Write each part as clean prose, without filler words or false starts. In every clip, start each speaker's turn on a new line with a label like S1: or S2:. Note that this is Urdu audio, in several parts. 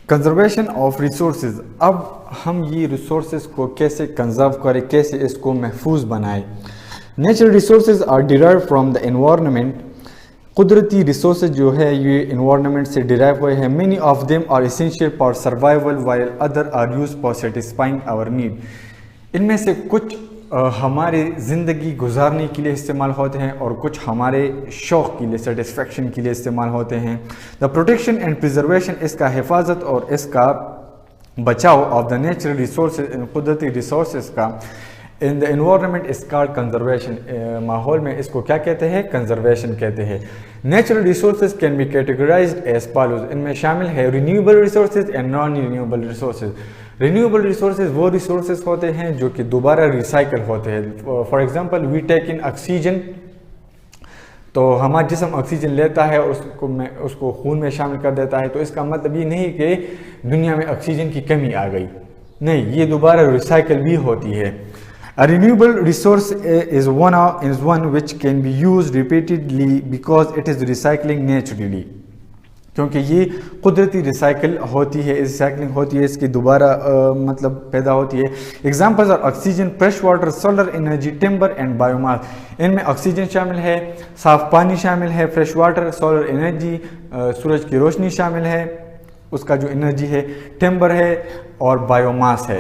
S1: Conservation of resources. اب ہم یہ ریسورسز کو کیسے کنزرو کریں, کیسے اس کو محفوظ بنائیں. Natural resources are derived from the environment. قدرتی ریسورسز جو ہے یہ انوائرمنٹ سے ڈیرائیو ہوئے ہیں. Many of them are essential for survival while other are use for satisfying our need. ان میں سے کچھ ہمارے زندگی گزارنے کے لیے استعمال ہوتے ہیں اور کچھ ہمارے شوق کے لیے, سیٹسفیکشن کے لیے استعمال ہوتے ہیں. دا پروٹیکشن اینڈ پریزرویشن, اس کا حفاظت اور اس کا بچاؤ آف دا نیچرل ریسورسز, قدرتی ریسورسز کا in the environment is called conservation. ماحول میں اس کو کیا کہتے ہیں؟ کنزرویشن کہتے ہیں. Natural resources can be categorised as follows. ان میں شامل ہے renewable resources and non renewable resources. Renewable resources وہ ریسورسز ہوتے ہیں جو کہ دوبارہ ریسائکل ہوتے ہیں. For example we take in oxygen, تو ہمارا جسم آکسیجن لیتا ہے, اس کو خون میں شامل کر دیتا ہے. تو اس کا مطلب یہ نہیں کہ دنیا میں آکسیجن کی کمی آ گئی, نہیں, یہ دوبارہ ریسائکل بھی ہوتی ہے. A renewable resource is one which can be used repeatedly because it is recycling naturally. کیونکہ یہ قدرتی ریسائکل ہوتی ہے, ریسائکلنگ ہوتی ہے, اس کی دوبارہ مطلب پیدا ہوتی ہے. ایگزامپلز اور oxygen, fresh water, solar energy, timber and biomass. ان میں آکسیجن شامل ہے, صاف پانی شامل ہے, فریش واٹر, سولر انرجی, سورج کی روشنی شامل ہے, اس کا جو انرجی ہے, ٹمبر ہے اور بایو ماس ہے.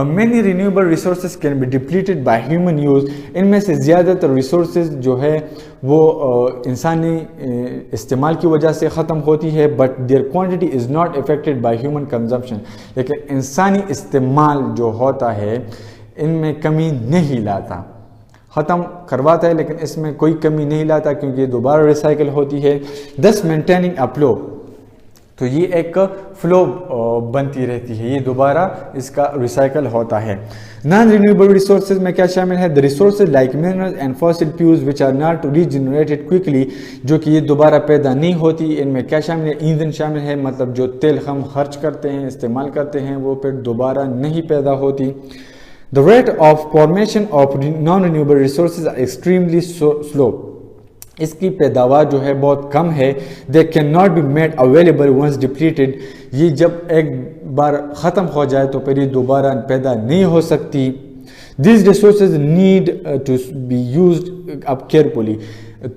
S1: Many renewable resources can be depleted by human use. ان میں سے زیادہ تر ریسورسز جو ہے وہ انسانی استعمال کی وجہ سے ختم ہوتی ہے, but there quantity is not affected by human consumption. لیکن انسانی استعمال جو ہوتا ہے ان میں کمی نہیں لاتا, ختم کرواتا ہے لیکن اس میں کوئی کمی نہیں لاتا کیونکہ یہ دوبارہ ریسائکل ہوتی ہے. thus maintaining a flow, تو یہ ایک فلو بنتی رہتی ہے, یہ دوبارہ اس کا ریسائکل ہوتا ہے. نان رینیوبل ریسورسز میں کیا شامل ہے؟ the resources like minerals and fossil fuels which are not regenerated quickly, جو کہ یہ دوبارہ پیدا نہیں ہوتی. ان میں کیا شامل ہے؟ ایندھن شامل ہے, مطلب جو تیل ہم خرچ کرتے ہیں, استعمال کرتے ہیں, وہ پھر دوبارہ نہیں پیدا ہوتی. the rate of formation of non-renewable resources are extremely slow. اس کی پیداوار جو ہے بہت کم ہے. they cannot be made available once depleted. یہ جب ایک بار ختم ہو جائے تو پھر یہ دوبارہ پیدا نہیں ہو سکتی. these resources need to be used up carefully.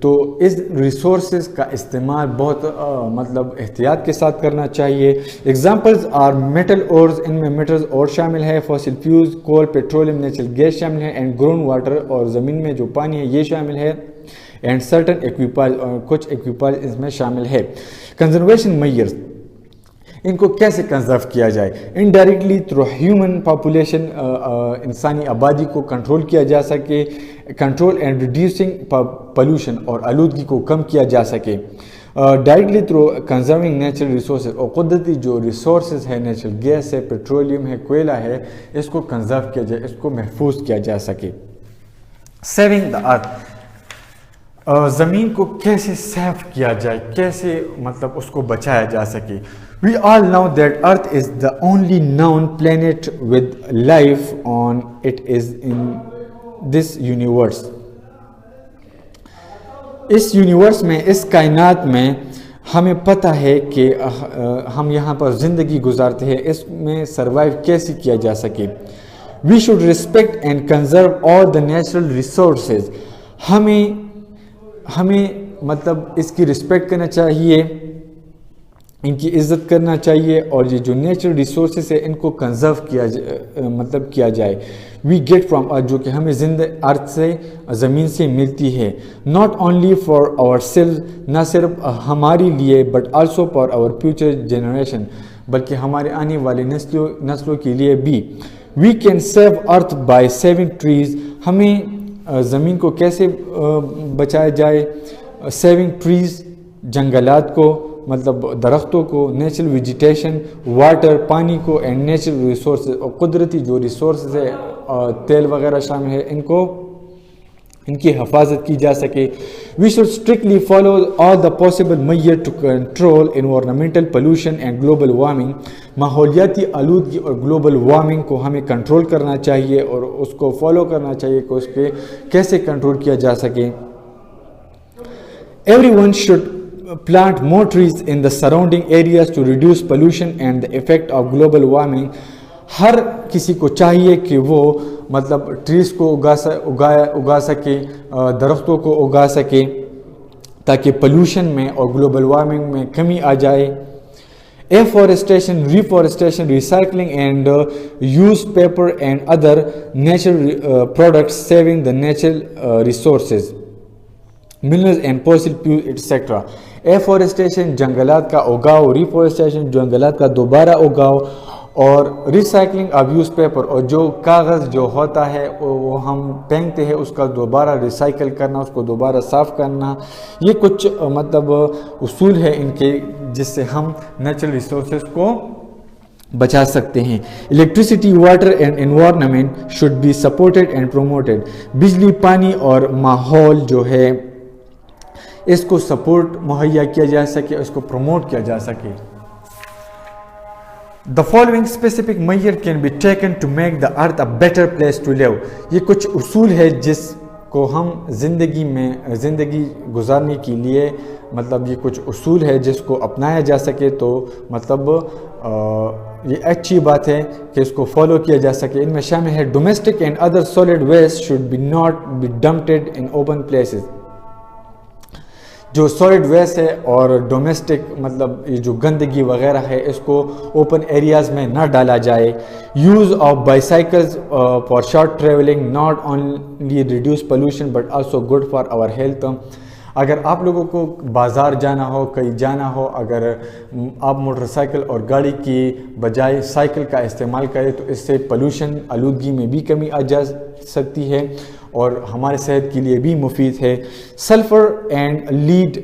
S1: تو اس ریسورسز کا استعمال بہت مطلب احتیاط کے ساتھ کرنا چاہیے. ایگزامپلز آر میٹل اورز, ان میں میٹلز اور شامل ہے, فاسل فیولز, کول, پیٹرولیم, نیچرل گیس شامل ہے, اینڈ گراؤنڈ واٹر, اور زمین میں جو پانی ہے یہ شامل ہے, اینڈ سرٹن ایکویپائز, اور کچھ ایکویپائز اس میں شامل ہے. کنزرویشن میئرز, ان کو کیسے کنزرو کیا جائے؟ انڈائریکٹلی تھرو ہیومن پاپولیشن, انسانی آبادی کو کنٹرول کیا جا سکے, کنٹرول اینڈ ریڈیوسنگ پولوشن, اور آلودگی کو کم کیا جا سکے. Directly through conserving natural resources, اور قدرتی جو ریسورسز ہے, نیچرل گیس ہے, پیٹرولیم ہے, کوئلہ ہے, اس کو کنزرو کیا جائے, اس کو محفوظ کیا جا سکے. سیونگ دا ارتھ, زمین کو کیسے سیو کیا جائے, کیسے مطلب اس کو بچایا جا سکے. We all know that Earth is the only known planet with life on it is in this universe. اس یونیورس میں, اس کائنات میں ہمیں پتہ ہے کہ ہم یہاں پر زندگی گزارتے ہیں, اس میں سروائیو کیسے کیا جا سکے. We should respect and conserve all the natural resources. ہمیں مطلب اس کی رسپیکٹ کرنا چاہیے, ان کی عزت کرنا چاہیے, اور یہ جو نیچرل ریسورسز ہے ان کو کنزرو کیا جائے. وی گیٹ فرام ارتھ, جو کہ ہمیں زندہ ارتھ سے, زمین سے ملتی ہے. Not only for our self, نہ صرف ہماری لیے, but also for our future generation, بلکہ ہمارے آنے والی نسلوں کے لیے بھی. We can save earth by saving trees, ہمیں زمین کو کیسے بچایا جائے؟ سیونگ ٹریز, جنگلات کو, مطلب درختوں کو, نیچرل ویجیٹیشن, واٹر, پانی کو, اینڈ نیچرل ریسورسز, اور قدرتی جو ریسورسز ہے, تیل وغیرہ شامل ہے, ان کی حفاظت کی جا سکے. We should strictly follow all the possible measure to control environmental pollution and global warming. ماحولیاتی آلودگی اور گلوبل وارمنگ کو ہمیں کنٹرول کرنا چاہیے, اور اس کو فالو کرنا چاہیے کہ اس پہ کیسے کنٹرول کیا جا سکے. Every one should plant more trees in the surrounding areas to reduce pollution and the effect of global warming. ہر کسی کو چاہیے کہ وہ مطلب ٹریز کو اگا سکے, درختوں کو اگا سکے تاکہ پولوشن میں اور گلوبل وارمنگ میں کمی آ جائے. Afforestation, reforestation, recycling and use paper and other natural products, saving the natural resources, minerals and fossil fuels, etc. Afforestation جنگلات کا اگاؤ, reforestation جنگلات کا دوبارہ اگاؤ, اور ریسائکلنگ آف یوز پیپر, اور جو کاغذ جو ہوتا ہے وہ ہم پھینکتے ہیں اس کا دوبارہ ریسائکل کرنا, اس کو دوبارہ صاف کرنا. یہ کچھ مطلب اصول ہے ان کے جس سے ہم نیچرل ریسورسز کو بچا سکتے ہیں. Electricity, water and environment should be supported and promoted. بجلی, پانی اور ماحول جو ہے اس کو سپورٹ مہیا کیا جا سکے, اس کو پروموٹ کیا جا سکے. The following specific measure can be taken to make the earth a better place to live. یہ کچھ اصول ہے جس کو ہم زندگی گزارنے کے لیے مطلب یہ کچھ اصول ہے جس کو اپنایا جا سکے تو مطلب یہ اچھی بات ہے کہ اس کو فالو کیا جا سکے. ان میں شامل ہے domestic and other solid waste should be not be dumped in open places. جو سالڈ ویسٹ ہے اور ڈومیسٹک مطلب یہ جو گندگی وغیرہ ہے اس کو اوپن ایریاز میں نہ ڈالا جائے. Use of bicycles for short travelling not only reduce pollution but also good for our health. اگر آپ لوگوں کو بازار جانا ہو, کہیں جانا ہو, اگر آپ موٹر سائیکل اور گاڑی کی بجائے سائیکل کا استعمال کریں تو اس سے پولوشن آلودگی میں بھی کمی آ جا سکتی ہے اور ہمارے صحت کے لیے بھی مفید ہے. Sulphur and lead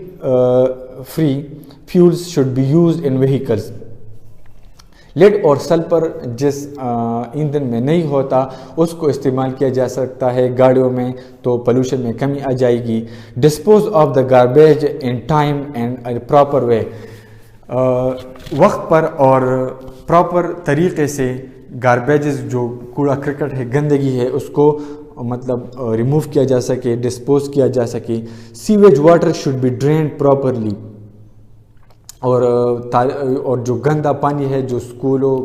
S1: free fuels should be used in vehicles. Lead اور سلفر جس ایندھن میں نہیں ہوتا اس کو استعمال کیا جا سکتا ہے گاڑیوں میں تو پولوشن میں کمی آ جائے گی. Dispose of the garbage in time and proper way. وقت پر اور پراپر طریقے سے گاربیجز جو کوڑا کرکٹ ہے, گندگی ہے, اس کو مطلب ریموو کیا جا سکے, ڈسپوز کیا جا سکے. Sewage water should be drained properly. اور جو گندا پانی ہے جو اسکولوں,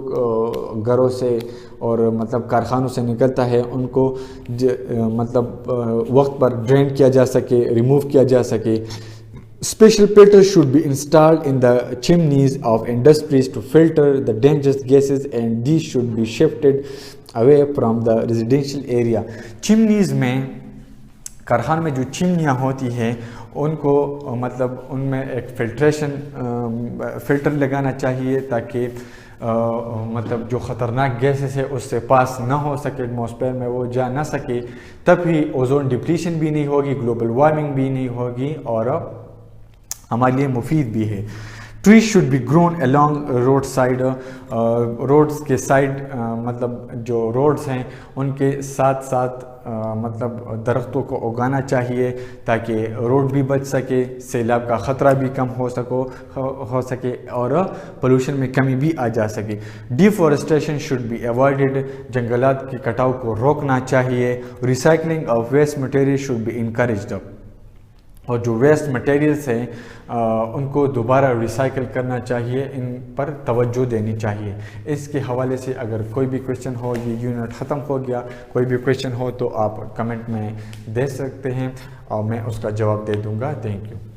S1: گھروں سے اور مطلب کارخانوں سے نکلتا ہے ان کو مطلب وقت پر ڈرین کیا جا سکے, ریموو کیا جا سکے. Special filters should be installed in the chimneys of industries to filter the dangerous gases and these should be shifted away from the residential area. چمنیز میں, کارخانے میں جو چمنیاں ہوتی ہیں ان کو مطلب ان میں ایک فلٹر لگانا چاہیے تاکہ مطلب جو خطرناک گیسز ہے اس سے پاس نہ ہو سکے, ایٹماسفیئر میں وہ جا نہ سکے. تب ہی اوزون ڈپلیشن بھی نہیں ہوگی, گلوبل وارمنگ بھی نہیں ہوگی اور ہمارے لیے مفید بھی ہے. Trees should be grown along road side. Roads کے سائڈ مطلب جو روڈز ہیں ان کے ساتھ ساتھ مطلب درختوں کو اگانا چاہیے تاکہ روڈ بھی بچ سکے, سیلاب کا خطرہ بھی کم ہو سکے اور پولوشن میں کمی بھی آ جا سکے. Deforestation should be avoided. جنگلات کے کٹاؤ کو روکنا چاہیے. Recycling of waste material should be encouraged. اور جو ویسٹ مٹیریلز ہیں ان کو دوبارہ ریسائکل کرنا چاہیے, ان پر توجہ دینی چاہیے. اس کے حوالے سے اگر کوئی بھی کویشچن ہو, یہ یونٹ ختم ہو گیا, کوئی بھی کویشچن ہو تو آپ کمنٹ میں دے سکتے ہیں اور میں اس کا جواب دے دوں گا. Thank you.